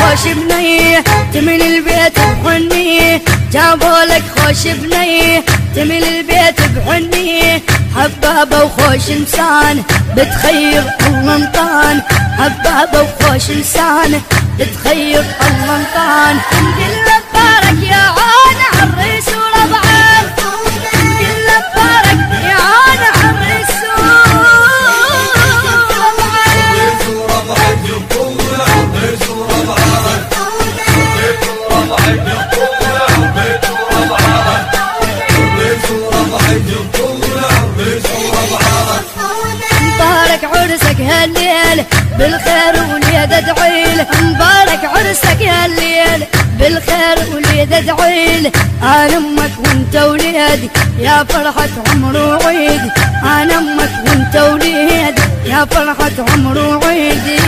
خوش بني تمل البيت بحني، جابوا لك خوش بني تمل البيت بحني، حبابة وخوش انسان بتخير الله انطان، حبابة وخوش انسان بتخير الله انطان. كل مبارك يا عون عريس وربعه، كل مبارك يا عون عريس مبارك عرسك هالليل بالخير وليد ادعيل، مبارك عرسك هالليل بالخير وليد ادعيل، انا امك وانت وليدي يا فرحة عمر وعيد، انا امك وانت وليدي يا فرحة عمر وعيد.